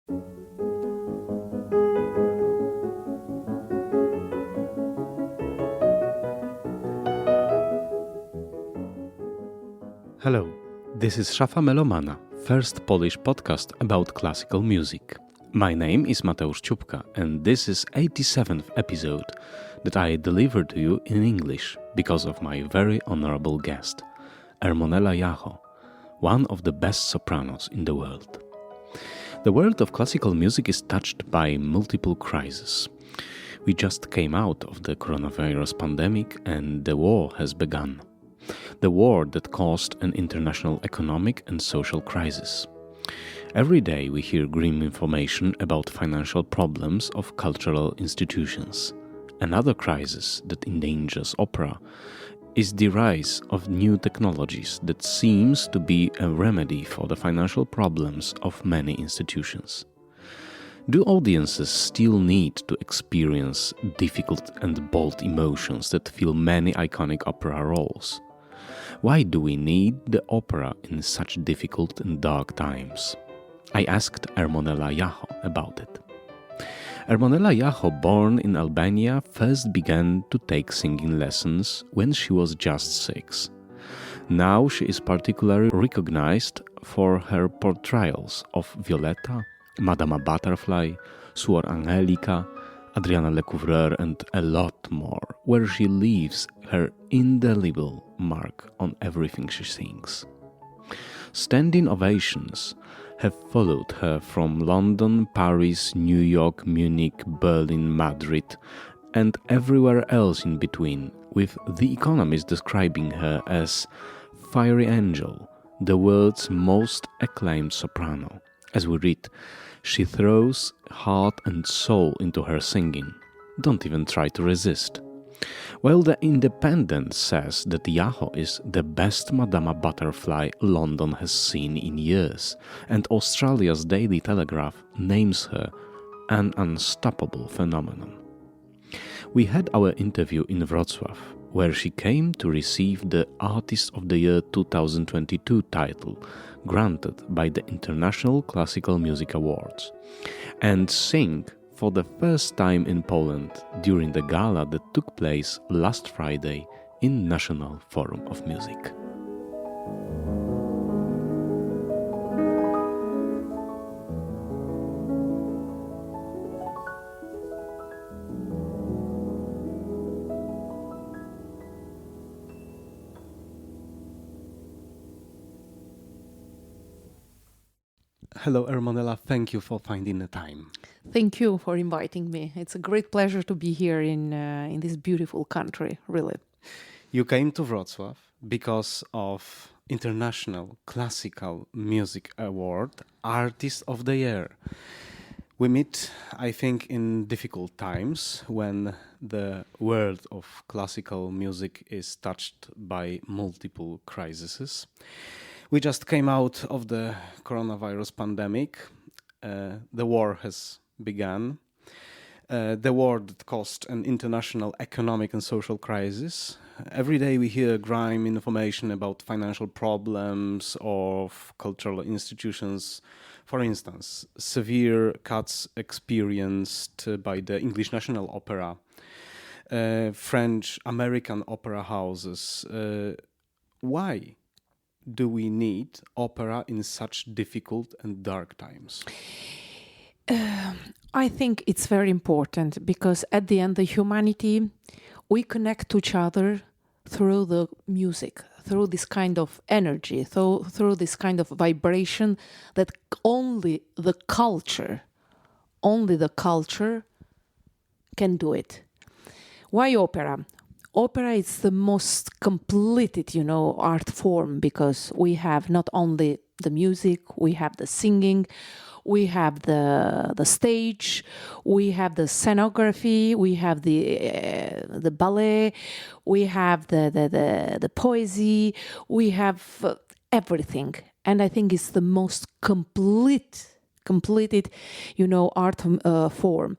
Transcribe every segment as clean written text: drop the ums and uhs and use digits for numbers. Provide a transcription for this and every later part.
Hello, this is Szafa Melomana, first Polish podcast about classical music. My name is Mateusz Ciupka, and this is 87th episode that I deliver to you in English because of my very honorable guest, Ermonela Jaho, one of the best sopranos in the world. The world of classical music is touched by multiple crises. We just came out of the coronavirus pandemic and the war has begun. The war that caused an international economic and social crisis. Every day we hear grim information about financial problems of cultural institutions. Another crisis that endangers opera is the rise of new technologies that seems to be a remedy for the financial problems of many institutions. Do audiences still need to experience difficult and bold emotions that fill many iconic opera roles? Why do we need the opera in such difficult and dark times? I asked Ermonela Jaho about it. Ermonela Jaho, born in Albania, first began to take singing lessons when she was just 6. Now she is particularly recognized for her portrayals of Violetta, Madama Butterfly, Suor Angelica, Adriana Lecouvreur and a lot more, where she leaves her indelible mark on everything she sings. Standing ovations have followed her from London, Paris, New York, Munich, Berlin, Madrid, and everywhere else in between, with The Economist describing her as Fiery Angel, the world's most acclaimed soprano. As we read, she throws heart and soul into her singing. Don't even try to resist. While The Independent says that Jaho is the best Madama Butterfly London has seen in years, and Australia's Daily Telegraph names her an unstoppable phenomenon. We had our interview in Wrocław, where she came to receive the Artist of the Year 2022 title, granted by the International Classical Music Awards, and sing for the first time in Poland during the gala that took place last Friday in National Forum of Music. Hello, Ermonela. Thank you for finding the time. Thank you for inviting me. It's a great pleasure to be here in this beautiful country, really. You came to Wrocław because of International Classical Music Award, Artist of the Year. We meet, I think, in difficult times when the world of classical music is touched by multiple crises. We just came out of the coronavirus pandemic. The war has begun. The war that caused an international economic and social crisis. Every day we hear grime information about financial problems of cultural institutions. For instance, severe cuts experienced by the English National Opera, French, American opera houses. Why do we need opera in such difficult and dark times? I think it's very important because at the end, the humanity, we connect to each other through the music, through this kind of energy, through this kind of vibration that only the culture can do it. Why opera? Opera is the most completed, art form because we have not only the music, we have the singing, we have the stage, we have the scenography, we have the ballet, we have the poesy, we have everything. And I think it's the most completed, art form.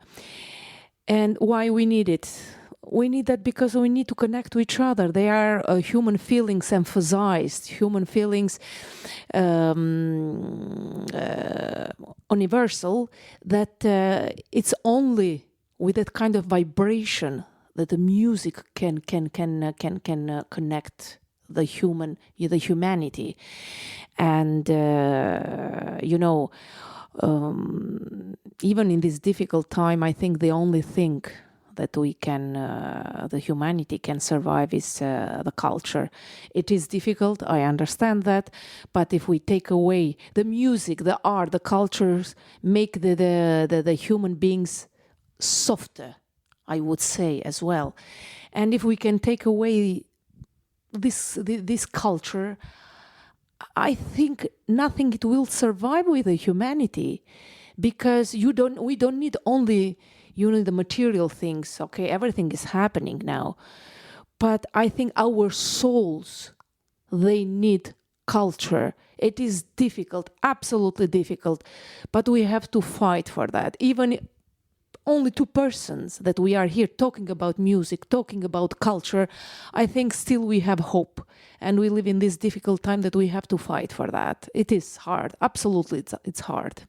And why we need it? we need that because we need to connect to each other. They are human feelings emphasized, human feelings universal, that it's only with that kind of vibration that the music can connect the humanity. And even in this difficult time, I think the only thing that we can, the humanity can survive is the culture. It is difficult, I understand that, but if we take away the music, the art, the cultures, make the human beings softer, I would say as well. And if we can take away this culture, I think nothing it will survive with the humanity, because we don't need only the material things. Okay, everything is happening now, but I think our souls, they need culture. It is difficult, absolutely difficult, but we have to fight for that. Even only two persons that we are here talking about music, talking about culture, I think still we have hope. And we live in this difficult time that we have to fight for that. It is hard. Absolutely, it's hard.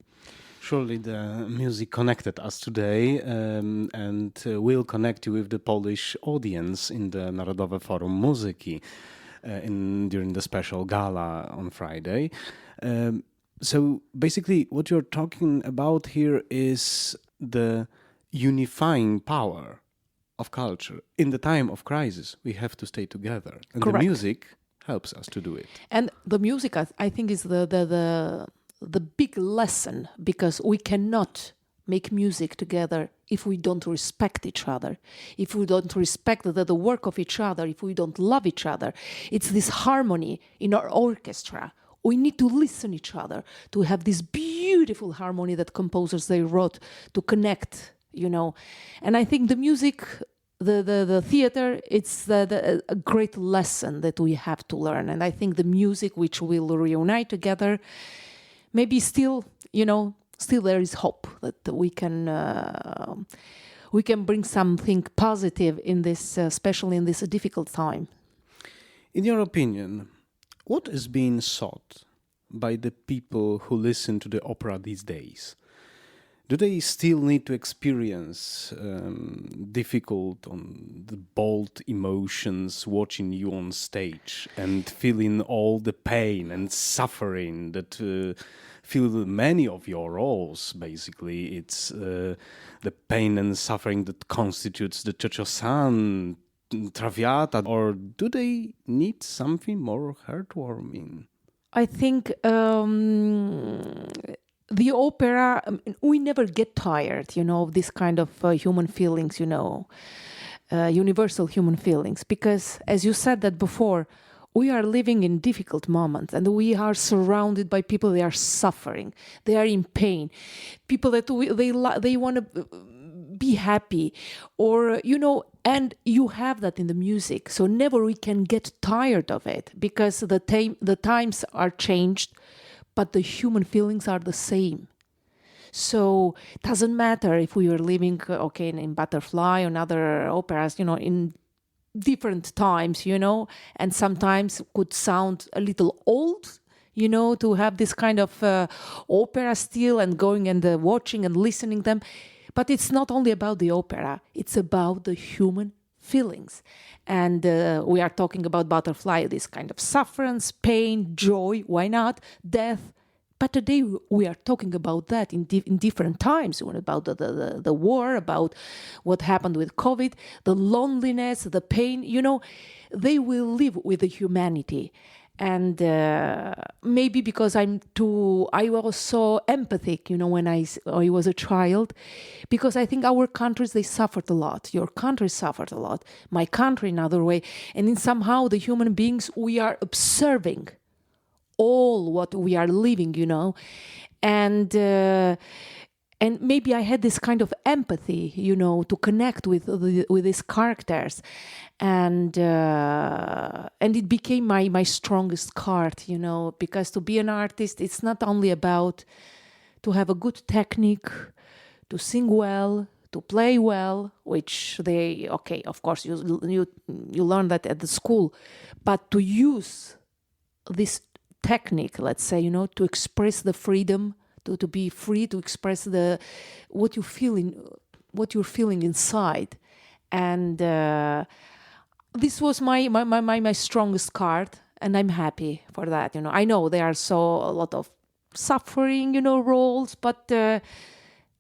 Surely the music connected us today and will connect you with the Polish audience in the Narodowe Forum Muzyki during the special gala on Friday. So basically what you're talking about here is the unifying power of culture. In the time of crisis, we have to stay together. And Correct. The music helps us to do it. And the music, I think, is the big lesson, because we cannot make music together if we don't respect each other, if we don't respect the work of each other, if we don't love each other. It's this harmony in our orchestra. We need to listen each other, to have this beautiful harmony that composers they wrote to connect, And I think the music, the theater, it's a great lesson that we have to learn. And I think the music which will reunite together, maybe still there is hope that we can bring something positive in this, especially in this difficult time. In your opinion, what is being sought by the people who listen to the opera these days? Do they still need to experience difficult, the bold emotions watching you on stage and feeling all the pain and suffering that fill many of your roles? Basically, it's the pain and suffering that constitutes the Cio Cio San, Traviata, or do they need something more heartwarming? I think the opera, we never get tired, of this kind of human feelings, universal human feelings. Because, as you said that before, we are living in difficult moments, and we are surrounded by people that are suffering, they are in pain, people that they want to be happy, or and you have that in the music. So never we can get tired of it, because the times are changed, but the human feelings are the same. So it doesn't matter if we are living, in Butterfly or other operas, in different times, and sometimes could sound a little old, to have this kind of opera still and going and watching and listening them. But it's not only about the opera, it's about the human feelings. And we are talking about Butterfly, this kind of sufferance, pain, joy, why not, death. But today we are talking about that in different times, about the war, about what happened with COVID, the loneliness, the pain, they will live with the humanity. And maybe because I was so empathic, when I was a child, because I think our countries, they suffered a lot. Your country suffered a lot. My country, in another way. And in somehow the human beings, we are observing all what we are living, and maybe I had this kind of empathy, to connect with these characters, and it became my strongest card, because to be an artist, it's not only about to have a good technique, to sing well, to play well, which they, okay, of course, you learn that at the school, but to use this technique, let's say, to express the freedom, to be free to express what you're feeling inside. And this was my strongest card, and I'm happy for that. I know there are a lot of suffering, roles, but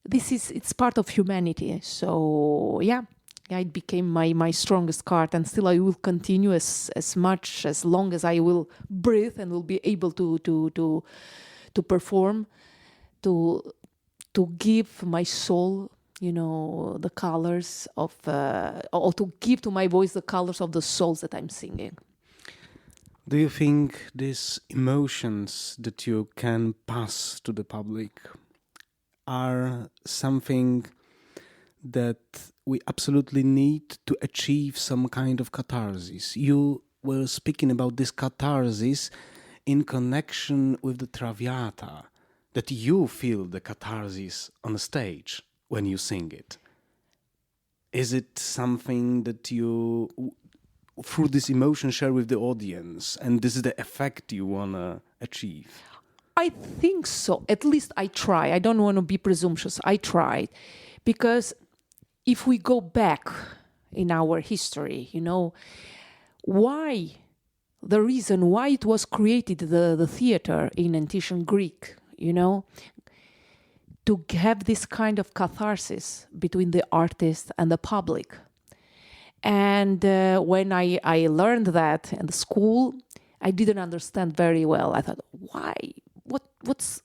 it's part of humanity. So yeah, it became my strongest card, and still I will continue as long as I will breathe and will be able to perform, to give my soul, the colors of, or to give to my voice the colors of the souls that I'm singing. Do you think these emotions that you can pass to the public are something that we absolutely need to achieve some kind of catharsis? You were speaking about this catharsis in connection with the Traviata, that you feel the catharsis on the stage when you sing it. Is it something that you, through this emotion, share with the audience, and this is the effect you want to achieve? I think so. At least I try. I don't want to be presumptuous. I tried. Because if we go back in our history, the reason why it was created, the theater in ancient Greek, to have this kind of catharsis between the artist and the public. And when I learned that in the school, I didn't understand very well. I thought, why? What's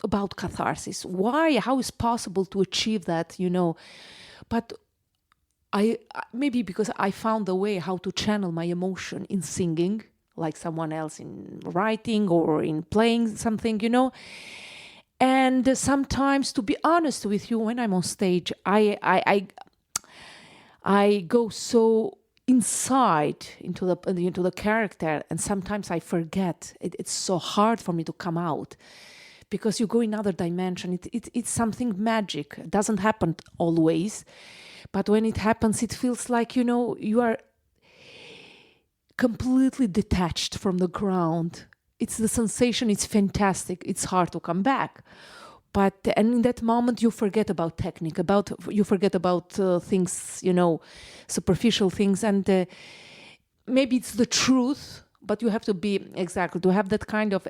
about catharsis? Why? How is possible to achieve that? But maybe because I found a way how to channel my emotion in singing, like someone else in writing or in playing something, And sometimes, to be honest with you, when I'm on stage, I go so inside into the character, and sometimes I forget. It's so hard for me to come out, because you go in another dimension. It's something magic. It doesn't happen always, but when it happens, it feels like, you are completely detached from the ground. It's the sensation, it's fantastic. It's hard to come back. And in that moment, you forget about technique, you forget about things, superficial things. And maybe it's the truth, but you have to to have that kind of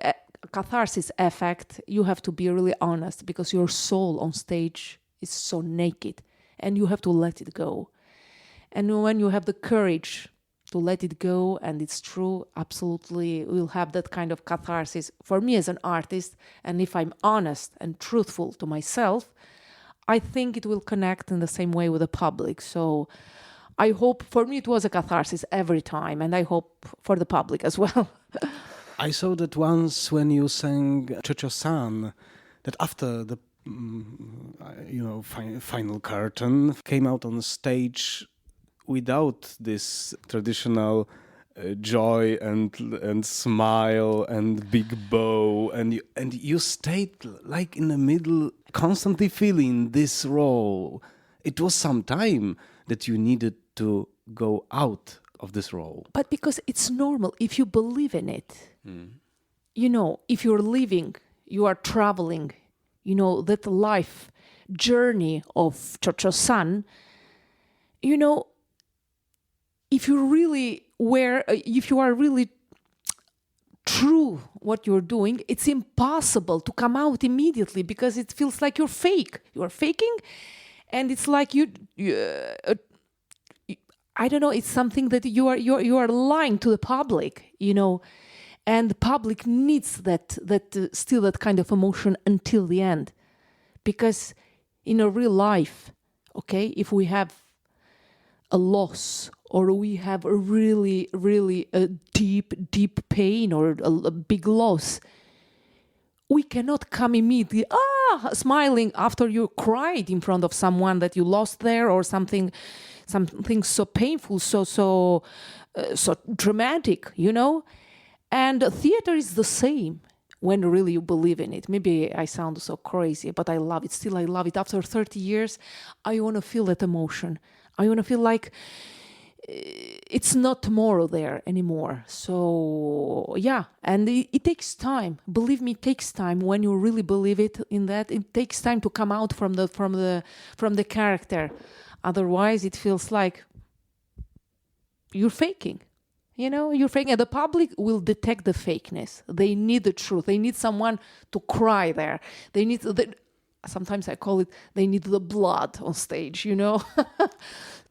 catharsis effect, you have to be really honest, because your soul on stage is so naked, and you have to let it go. And when you have the courage to let it go, and it's true, absolutely, we'll have that kind of catharsis. For me as an artist, and if I'm honest and truthful to myself, I think it will connect in the same way with the public. So I hope, for me it was a catharsis every time, and I hope for the public as well. I saw that once when you sang Cio Cio San, that after the final curtain came out on the stage without this traditional joy and smile and big bow, and you stayed like in the middle, constantly feeling this role. It was some time that you needed to go out of this role. But because it's normal, if you believe in it, if you're living, you are traveling, that life journey of Cio Cio San, if you are really true what you're doing, it's impossible to come out immediately, because it feels like you're fake. You are faking, and it's like I don't know. It's something that you are lying to the public, and the public needs that still that kind of emotion until the end, because in a real life, okay, if we have a loss, or we have a really, really deep pain, or a big loss, we cannot come immediately smiling after you cried in front of someone that you lost there, or something so painful, so dramatic, And theater is the same. when really you believe in it. Maybe I sound so crazy, but I love it. Still, I love it. After 30 years, I want to feel that emotion. I want to feel like it's not tomorrow there anymore. So yeah, and it takes time. Believe me, it takes time. When you really believe it in that, it takes time to come out from the character. Otherwise, it feels like you're faking. You're faking. And the public will detect the fakeness. They need the truth. They need someone to cry there. They need sometimes I call it, they need the blood on stage,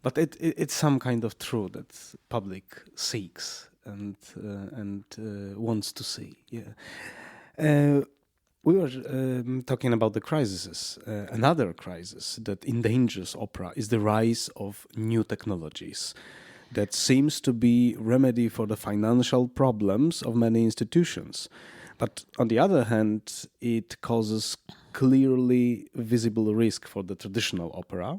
But it's some kind of truth that public seeks and wants to see. Yeah. We were talking about the crises. Another crisis that endangers opera is the rise of new technologies that seems to be remedy for the financial problems of many institutions. But on the other hand, it causes clearly visible risk for the traditional opera,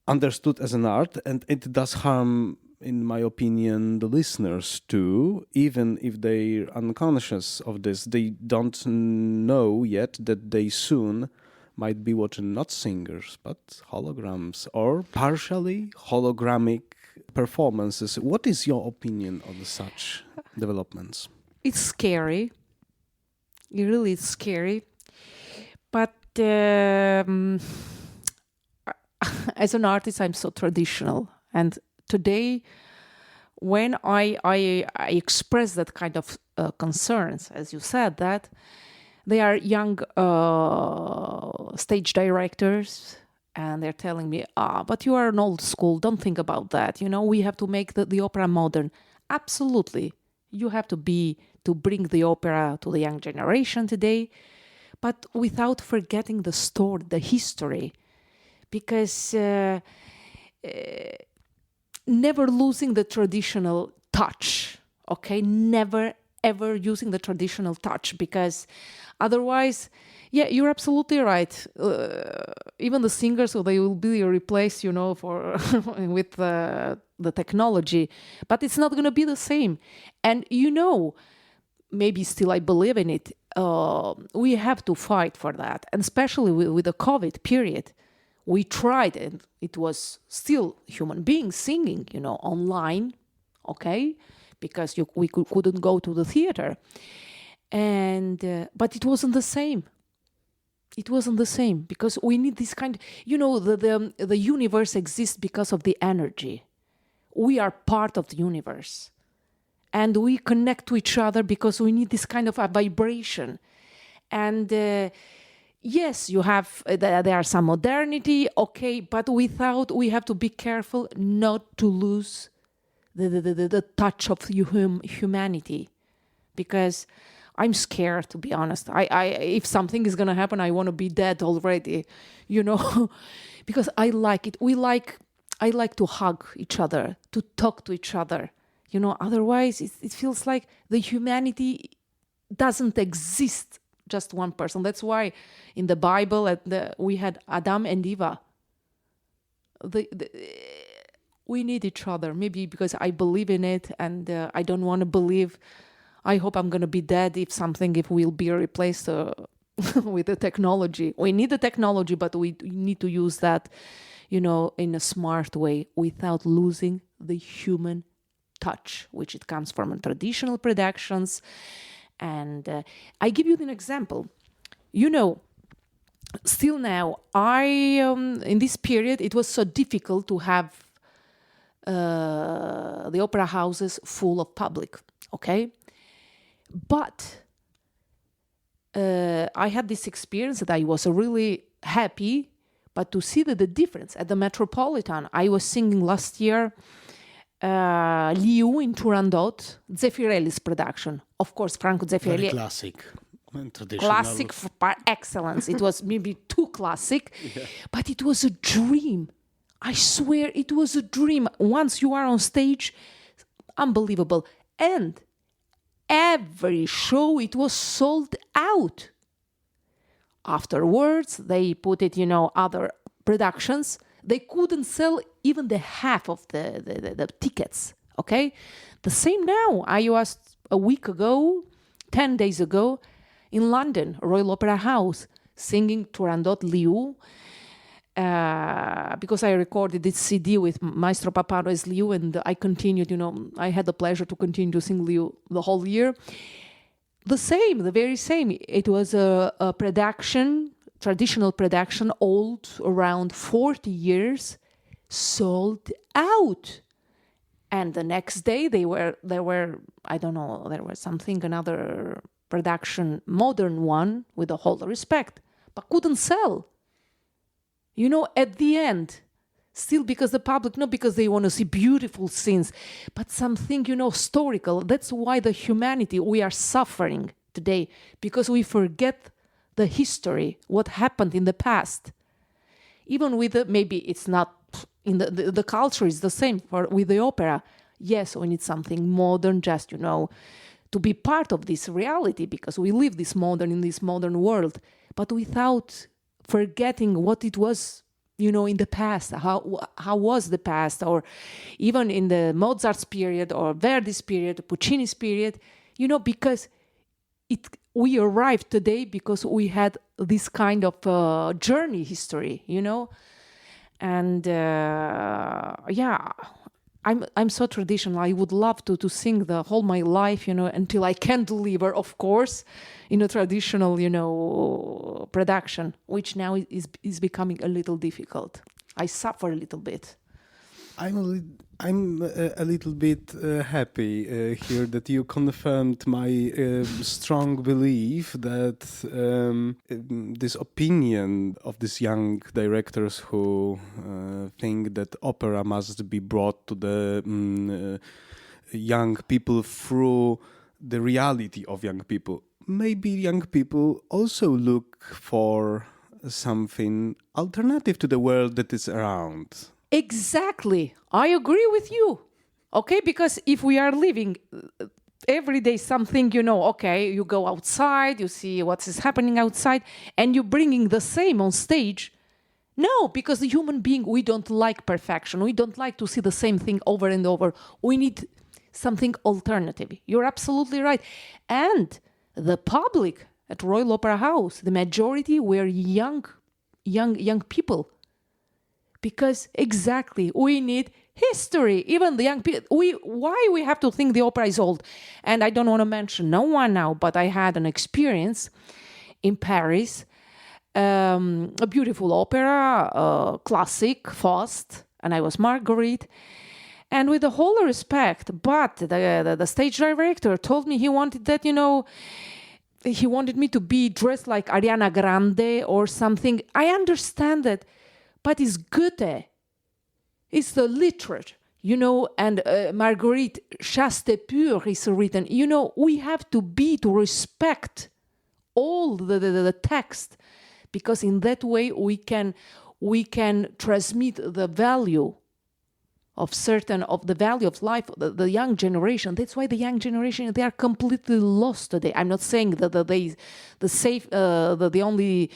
understood as an art, and it does harm, in my opinion, the listeners too. Even if they're unconscious of this, they don't know yet that they soon might be watching not singers, but holograms or partially hologramic performances. What is your opinion on such developments? It's scary. It really is scary. But as an artist, I'm so traditional. And today, when I express that kind of concerns, as you said, that they are young stage directors, and they're telling me, but you are an old school, don't think about that. We have to make the opera modern. Absolutely. You have to bring the opera to the young generation today, but without forgetting the story, the history. Because never losing the traditional touch, okay? Never, ever using the traditional touch, because otherwise, yeah, you're absolutely right. Even the singers, so they will be replaced, for with the technology, but it's not going to be the same. And maybe still I believe in it. We have to fight for that, and especially with the COVID period. We tried, and it was still human beings singing, online, okay, because we couldn't go to the theater, and but it wasn't the same. It wasn't the same, because we need this kind. The universe exists because of the energy. We are part of the universe, and we connect to each other because we need this kind of a vibration, and. Yes, you have. There are some modernity, okay, but we have to be careful not to lose the touch of humanity, because I'm scared, to be honest. If something is gonna happen, I want to be dead already, because I like it. I like to hug each other, to talk to each other, Otherwise, it feels like the humanity doesn't exist. Just one person. That's why in the Bible we had Adam and Eva. We need each other. Maybe because I believe in it, and I don't want to believe. I hope I'm going to be dead if we'll be replaced with the technology. We need the technology, but we need to use that, in a smart way without losing the human touch, which it comes from traditional productions. And I give you an example. Still now, in this period, it was so difficult to have the opera houses full of public, okay? But I had this experience that I was really happy, but to see the difference at the Metropolitan. I was singing last year Liu in Turandot, Zeffirelli's production. Of course, Franco Zeffirelli. Very classic and traditional. Classic for excellence. It was maybe too classic, but it was a dream. I swear it was a dream. Once you are on stage, unbelievable. And every show, it was sold out. Afterwards, they put it, other productions. They couldn't sell even the half of the tickets, okay? The same now. I was a week ago 10 days ago in London, Royal Opera House, singing Turandot Liu, because I recorded this CD with Maestro Papano as Liu, and I continued, I had the pleasure to continue to sing Liu the whole year. The very same. It was a production, traditional production, old, around 40 years, sold out. And the next day there were another production, modern one, with all the respect, but couldn't sell. At the end, still because the public, not because they want to see beautiful scenes, but something, historical. That's why the humanity, we are suffering today, because we forget the history, what happened in the past. Even with maybe it's not, in the culture is the same with the opera. Yes, we need something modern, just, to be part of this reality, because we live in this modern world, but without forgetting what it was, in the past, how was the past, or even in the Mozart's period or Verdi's period, Puccini's period, because we arrived today because we had this kind of journey history, and I'm so traditional. I would love to sing the whole my life, until I can deliver, of course, in a traditional, production, which now is becoming a little difficult. I suffer a little bit. I'm a little bit happy here that you confirmed my strong belief that this opinion of these young directors who think that opera must be brought to the young people through the reality of young people. Maybe young people also look for something alternative to the world that is around. Exactly. I agree with you. Okay, because if we are living every day something, okay, you go outside, you see what is happening outside, and you're bringing the same on stage. No, because the human being, we don't like perfection. We don't like to see the same thing over and over. We need something alternative. You're absolutely right. And the public at Royal Opera House, the majority were young people. Because exactly, we need history. Even the young people, why we have to think the opera is old? And I don't want to mention no one now, but I had an experience in Paris, a beautiful opera, classic, Faust, and I was Marguerite. And with the whole respect, but the stage director told me he wanted that, he wanted me to be dressed like Ariana Grande or something. I understand that. But it's Goethe, it's the literature, and Marguerite, Chaste pure is written. We have to respect all the text, because in that way we can transmit the value of the value of life, the young generation. That's why the young generation, they are completely lost today. I'm not saying that the only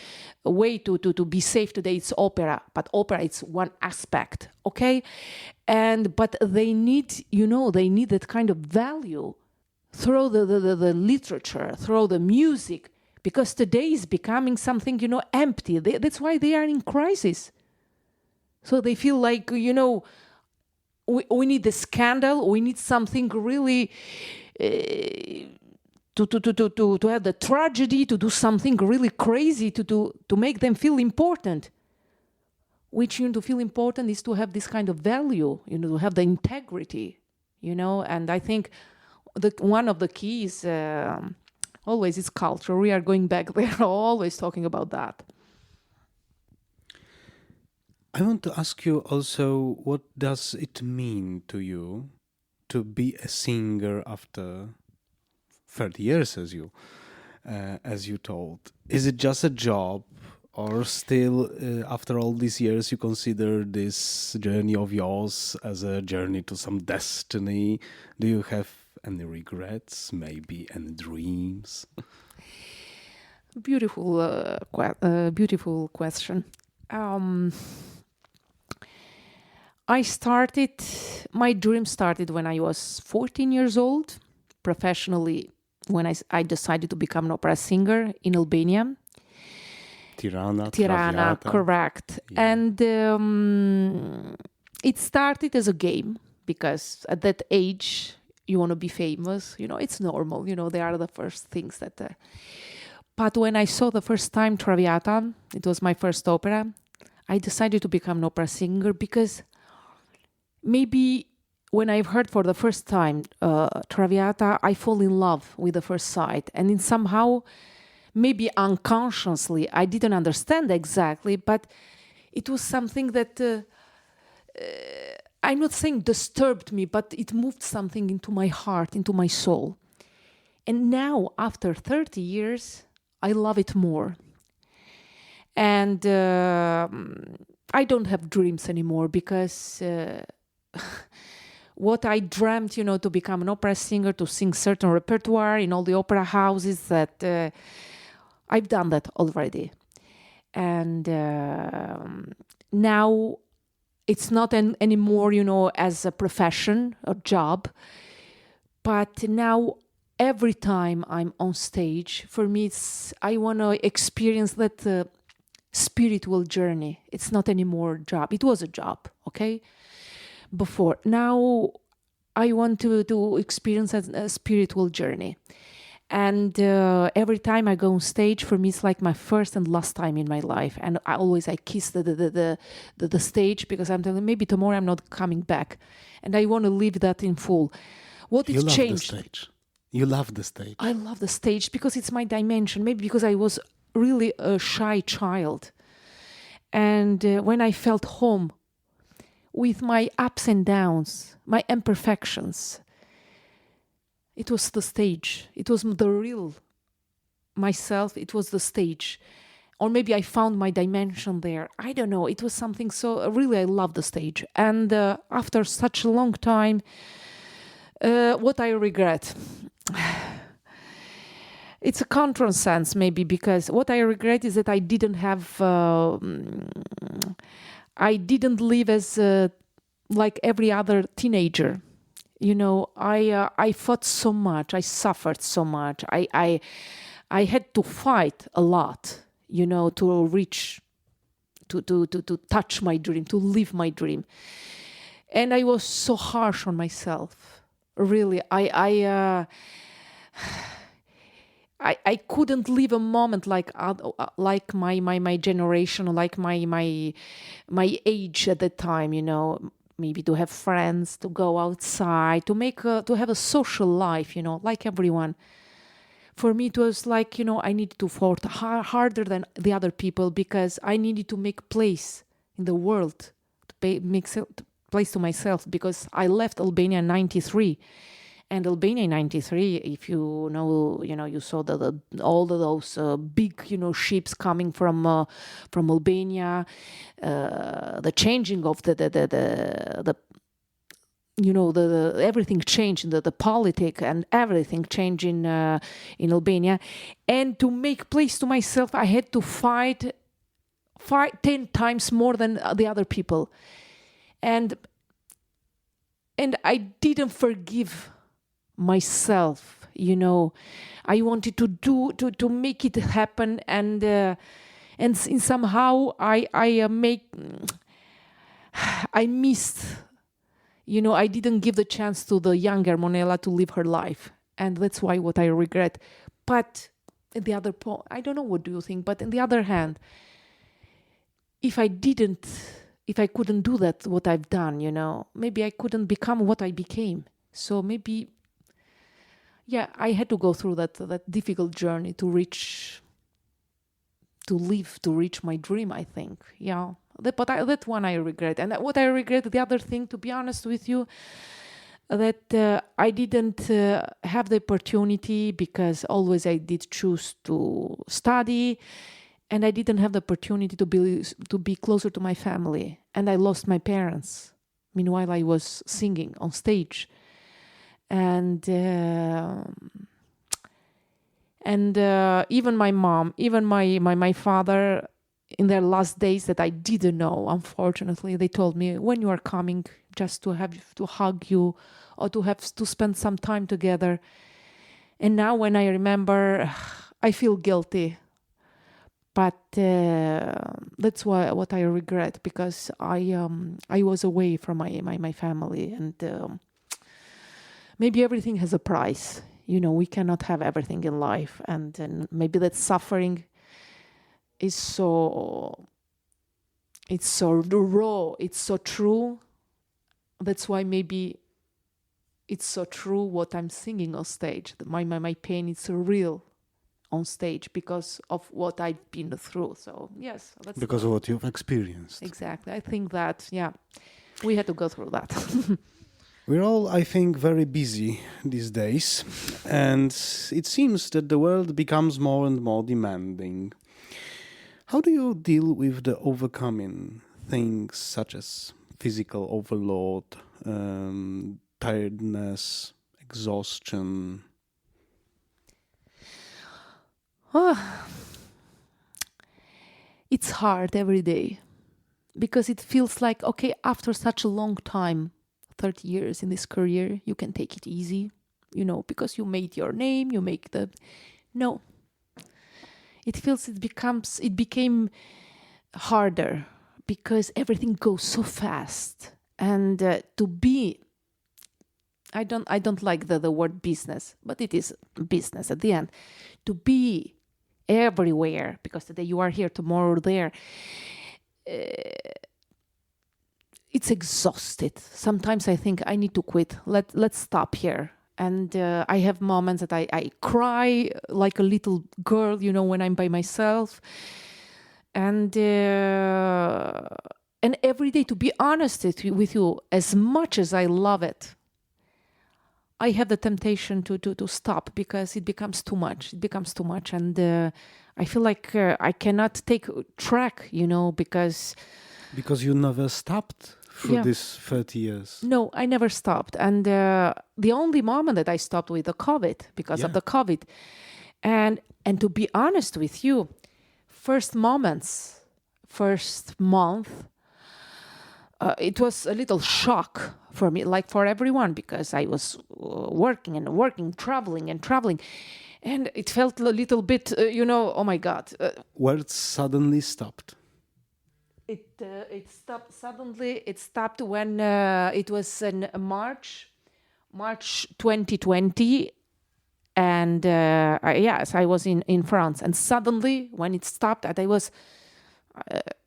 way to be safe today is opera, but opera is one aspect, okay? But they need, that kind of value through the literature, through the music, because today is becoming something, empty. That's why they are in crisis. So they feel like, we need a scandal. We need something really to have the tragedy, to do something really crazy, to make them feel important. Which, to feel important is to have this kind of value, to have the integrity, And I think one of the keys always is culture. We are going back there, always talking about that. I want to ask you also, what does it mean to you to be a singer after 30 years, as you told? Is it just a job, or still, after all these years, you consider this journey of yours as a journey to some destiny? Do you have any regrets, maybe any dreams? Beautiful question. My dream started when I was 14 years old, professionally when I decided to become an opera singer in Albania. Tirana, Tirana, Traviata. correct. Yeah. And it started as a game, because at that age you want to be famous. It's normal. They are the first things that. But when I saw the first time Traviata, it was my first opera. I decided to become an opera singer because maybe when I've heard for the first time Traviata, I fall in love with the first sight, and in somehow, maybe unconsciously, I didn't understand exactly, but it was something that I'm not saying disturbed me, but it moved something into my heart, into my soul. And now, after 30 years, I love it more. And I don't have dreams anymore, because what I dreamt, to become an opera singer, to sing certain repertoire in all the opera houses, that I've done that already. And now it's not anymore, as a profession or job. But now, every time I'm on stage, for me, I want to experience that spiritual journey. It's not anymore a job. It was a job, okay? Before. Now, I want to experience a spiritual journey. And every time I go on stage, for me, it's like my first and last time in my life. And I kiss the stage, because I'm telling, maybe tomorrow I'm not coming back. And I want to live that in full. What You is love changed? the stage. You love the stage. I love the stage because it's my dimension. Maybe because I was really a shy child. And when I felt home with my ups and downs, my imperfections, it was the stage. It was the real myself. It was the stage. Or maybe I found my dimension there. I don't know. It was something so... Really, I love the stage. And after such a long time, what I regret... It's a countersense, maybe, because what I regret is that I didn't have... I didn't live as like every other teenager. I fought so much. I suffered so much. I had to fight a lot, to reach, to touch my dream, to live my dream. And I was so harsh on myself. Really, I couldn't live a moment like my generation, like my age at that time, maybe to have friends, to go outside, to have a social life, like everyone. For me, it was like, I needed to fight harder than the other people, because I needed to make place in the world, to make place to myself, because I left Albania in 93. And Albania in 93, if you know, you saw all those big, ships coming from Albania, the changing of the everything changed, the politics and everything changed in Albania. And to make place to myself, I had to fight 10 times more than the other people. And I didn't forgive myself, I wanted to make it happen, and somehow I missed, I didn't give the chance to the young Ermonela to live her life, and that's why what I regret. But at the other point, I don't know, what do you think? But on the other hand, if I couldn't do that, what I've done, maybe I couldn't become what I became. So maybe, I had to go through that difficult journey to reach my dream, I think. Yeah. That one I regret. And what I regret, the other thing, to be honest with you, that I didn't have the opportunity, because always I did choose to study, and I didn't have the opportunity to be closer to my family. And I lost my parents. Meanwhile, I was singing on stage. And even my mom, even my father, in their last days that I didn't know, unfortunately, they told me, when you are coming, just to have to hug you, or to have to spend some time together. And now when I remember, I feel guilty. But that's what I regret, because I was away from my family, and maybe everything has a price. We cannot have everything in life, and maybe that suffering is it's so raw, it's so true. That's why maybe it's so true what I'm singing on stage. My pain is real on stage because of what I've been through. So yes, because of what you've experienced. Exactly. I think that we had to go through that. We're all, I think, very busy these days, and it seems that the world becomes more and more demanding. How do you deal with the overcoming things such as physical overload, tiredness, exhaustion? It's hard every day, because it feels like, okay, after such a long time, 30 years in this career, you can take it easy, because you made your name, no. It became harder, because everything goes so fast. And I don't like the word business, but it is business at the end. To be everywhere, because today you are here, tomorrow there, it's exhausted. Sometimes I think I need to quit. Let's stop here. And I have moments that I cry like a little girl, when I'm by myself. And every day, to be honest with you, as much as I love it, I have the temptation to stop, because it becomes too much. And I feel like I cannot take track, because you never stopped through these 30 years. No, I never stopped. And the only moment that I stopped with the COVID, because of the COVID. And to be honest with you, first month, it was a little shock for me, like for everyone, because I was working, traveling. And it felt a little bit, oh my God. Where it suddenly stopped? It stopped suddenly. It stopped when it was in March 2020. And I was in France. And suddenly, when it stopped, I was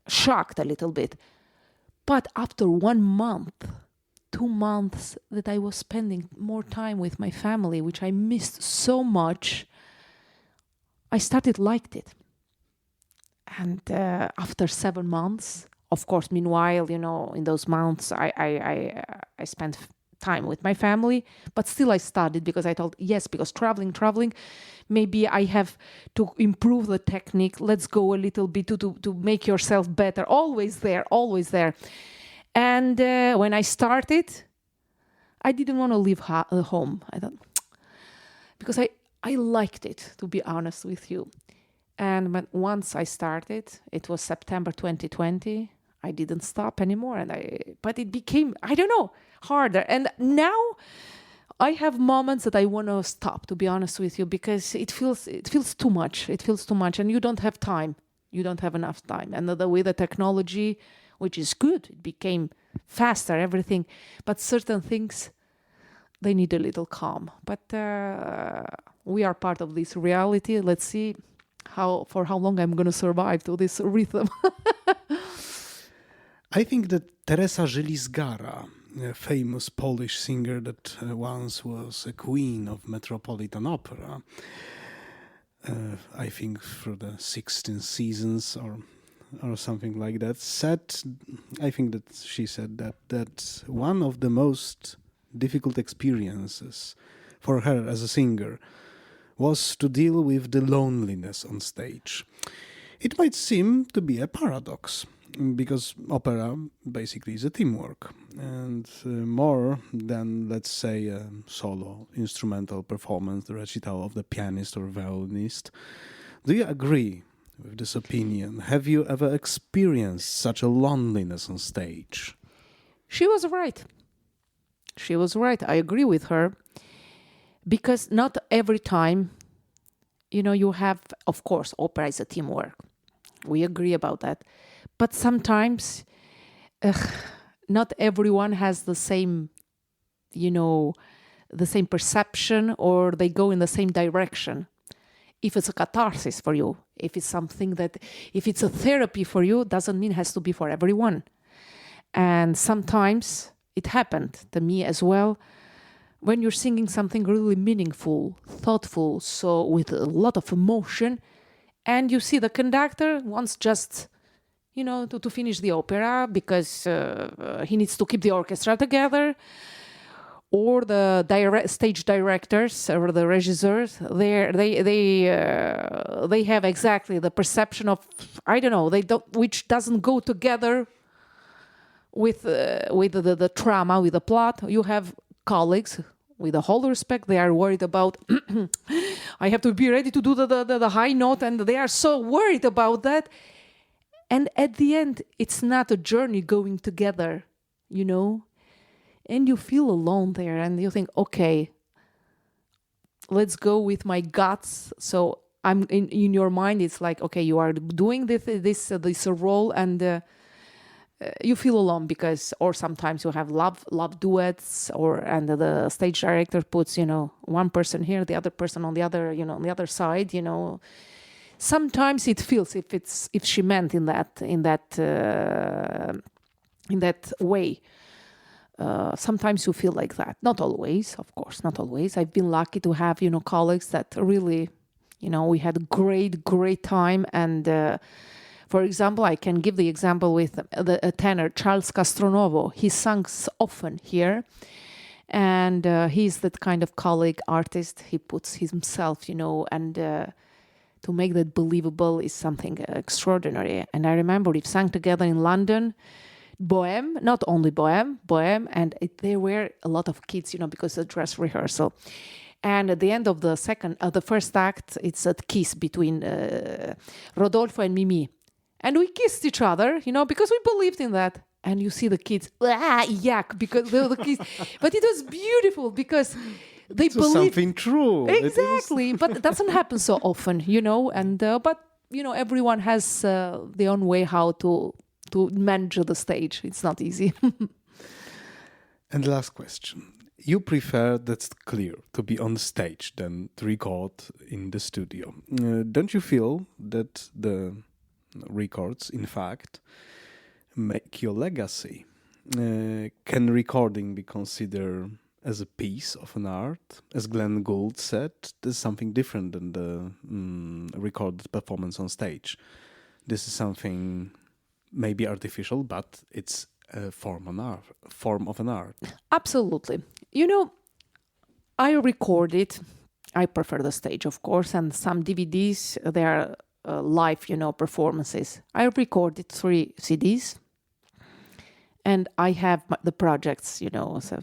shocked a little bit. But after 1 month, 2 months that I was spending more time with my family, which I missed so much, I started liked it. And after 7 months, of course, meanwhile, in those months, I spent time with my family, but still I studied, because I thought, yes, because traveling, maybe I have to improve the technique. Let's go a little bit to make yourself better. Always there. And when I started, I didn't want to leave home. I thought, because I liked it, to be honest with you. And once I started, it was September 2020. I didn't stop anymore, but it became, I don't know, harder. And now I have moments that I want to stop, to be honest with you, because it feels too much. It feels too much, and you don't have time. You don't have enough time. And the way the technology, which is good, it became faster, everything, but certain things, they need a little calm. But we are part of this reality. Let's see for how long I'm going to survive to this rhythm. I think that Teresa Żylis-Gara, a famous Polish singer that once was a queen of Metropolitan Opera, I think through the 16 seasons or something like that, she said that one of the most difficult experiences for her as a singer was to deal with the loneliness on stage. It might seem to be a paradox, because opera basically is a teamwork, and more than, let's say, a solo instrumental performance, the recital of the pianist or violinist. Do you agree with this opinion? Have you ever experienced such a loneliness on stage? She was right. I agree with her. because not every time, you have, of course, opera is a teamwork. We agree about that. But sometimes not everyone has the same, the same perception, or they go in the same direction. If it's a catharsis for you, if it's a therapy for you, doesn't mean it has to be for everyone. And sometimes it happened to me as well, when you're singing something really meaningful, thoughtful, so with a lot of emotion, and you see the conductor wants just, to finish the opera because he needs to keep the orchestra together, or the stage directors or the regisseurs, they have exactly the perception of, I don't know, which doesn't go together with the drama, with the plot. You have colleagues, with all respect, they are worried about, I have to be ready to do the high note, and they are so worried about that. And at the end, it's not a journey going together, and you feel alone there, and you think, okay, let's go with my guts. So I'm in your mind, it's like, okay, you are doing this role, and you feel alone because, or sometimes you have love duets, and the stage director puts, one person here, the other person on the other, on the other side, Sometimes it feels if she meant in that way. Sometimes you feel like that. Not always, of course, not always. I've been lucky to have, colleagues that really, we had a great time. And for example, I can give the example with the tenor Charles Castronovo. He sings often here. And he's that kind of colleague, artist. He puts himself, and to make that believable is something extraordinary. And I remember we sang together in London, Bohème, not only Bohème, and there were a lot of kids, because of dress rehearsal. And at the end of the first act, it's a kiss between Rodolfo and Mimi. And we kissed each other, because we believed in that. And you see the kids, yuck, because the kids. But it was beautiful because they believe something true. Exactly, but it doesn't happen so often, And but everyone has their own way how to manage the stage. It's not easy. And the last question: you prefer, that's clear, to be on stage than to record in the studio. Don't you feel that the records, in fact, make your legacy? Can recording be considered as a piece of an art? As Glenn Gould said, this is something different than the recorded performance on stage. This is something maybe artificial, but it's a form of an art. Absolutely. I recorded. I prefer the stage, of course, and some DVDs, they are live, performances. I recorded 3 CDs. And I have the projects, so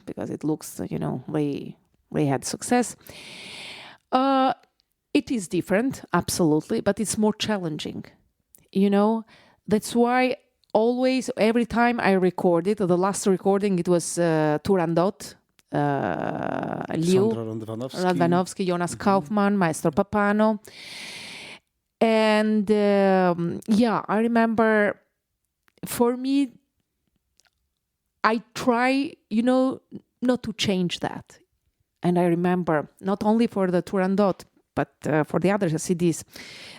because it looks, they had success. It is different, absolutely, but it's more challenging. That's why always, every time I recorded, the last recording, it was Turandot, Liu, Radwanowski, Jonas Kaufmann, Maestro Papano. And I remember, for me, I try, not to change that. And I remember, not only for the Turandot, but for the other CDs,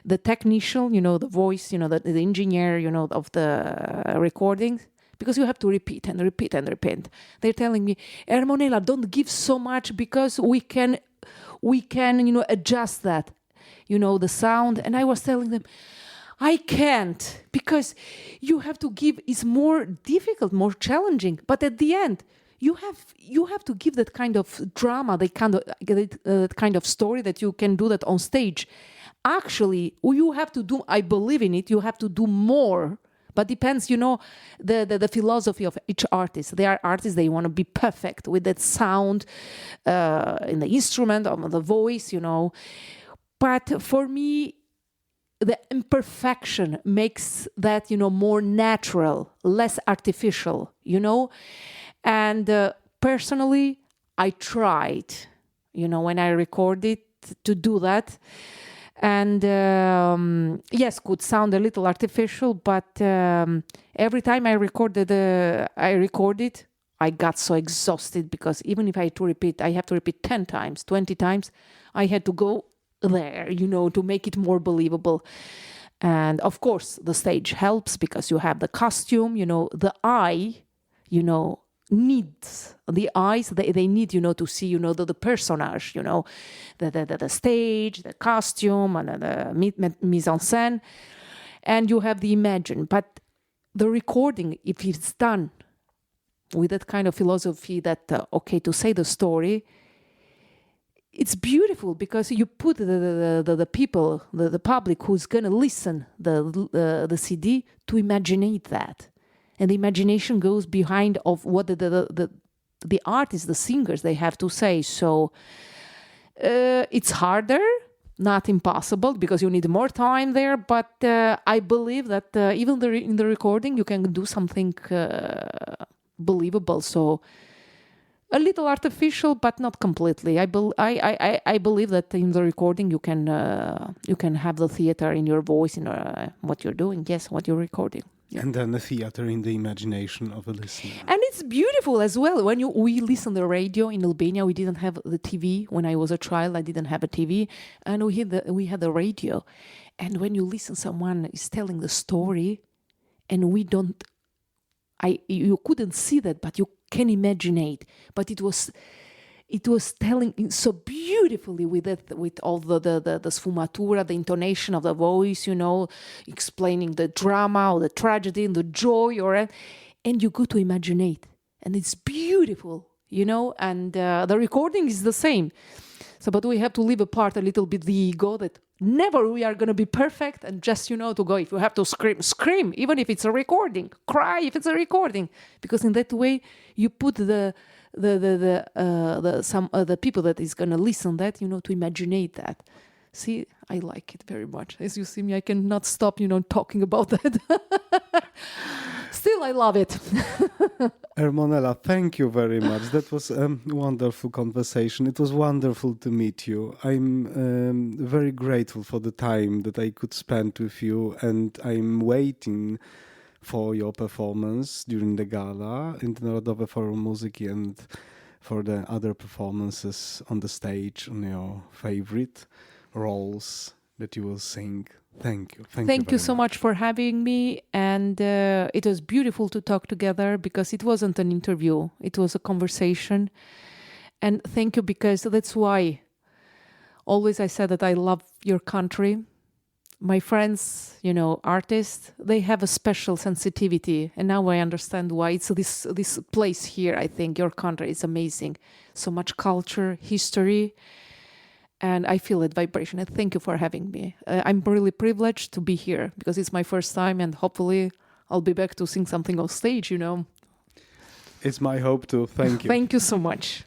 the technician, the voice, the engineer, of the recordings, because you have to repeat and repeat and repeat. They're telling me, Ermonela, don't give so much because we can, adjust that, the sound. And I was telling them, I can't, because you have to give, it's more difficult, more challenging. But at the end, you have to give that kind of drama, that kind of story that you can do that on stage. Actually, you have to do, I believe in it, you have to do more. But depends, the philosophy of each artist. There are artists, they want to be perfect with that sound in the instrument, or the voice, But for me, the imperfection makes that, more natural, less artificial, And personally, I tried when I recorded to do that. And yes, could sound a little artificial, but every time I recorded, I got so exhausted because even if I have to repeat 10 times, 20 times, I had to go there, to make it more believable. And of course, the stage helps because you have the costume, the eye, needs the eyes, they need, to see, the personage, the stage, the costume, and the mise en scène. And you have the imagine. But the recording, if it's done with that kind of philosophy that, to say the story, it's beautiful because you put the people, the public who's going to listen the CD to imaginate that. And the imagination goes behind of what the artists, the singers, they have to say. So it's harder, not impossible, because you need more time there. But I believe that even in the recording, you can do something believable. So a little artificial, but not completely. I believe that in the recording you can have the theater in your voice, in what you're doing. Yes, what you're recording. Yeah. And then the theater in the imagination of a listener. And it's beautiful as well. When we listen to the radio in Albania, we didn't have the TV. When I was a child, I didn't have a TV. And we had the radio. And when you listen, someone is telling the story, and you couldn't see that, but you can imagine it. But it was telling so beautifully with all the sfumatura, the intonation of the voice, explaining the drama or the tragedy and the joy, and you go to imagine it, and it's beautiful, and the recording is the same. So, but we have to leave apart a little bit the ego that never we are going to be perfect, and just, to go. If you have to scream, even if it's a recording, cry if it's a recording, because in that way you put the people that is gonna listen that, to imaginate that. See, I like it very much. As you see me, I cannot stop, talking about that. Still, I love it. Ermonela, thank you very much. That was a wonderful conversation. It was wonderful to meet you. I'm very grateful for the time that I could spend with you, and I'm waiting for your performance during the gala in the Narodowe Forum Muzyki, and for the other performances on the stage on your favorite roles that you will sing. Thank you. Thank you so much for having me. And it was beautiful to talk together because it wasn't an interview. It was a conversation. And thank you, because that's why always I said that I love your country. My friends, artists, they have a special sensitivity. And now I understand why. It's this place here, I think. Your country is amazing. So much culture, history. And I feel that vibration. And thank you for having me. I'm really privileged to be here because it's my first time. And hopefully I'll be back to sing something on stage, It's my hope too. Thank you. Thank you so much.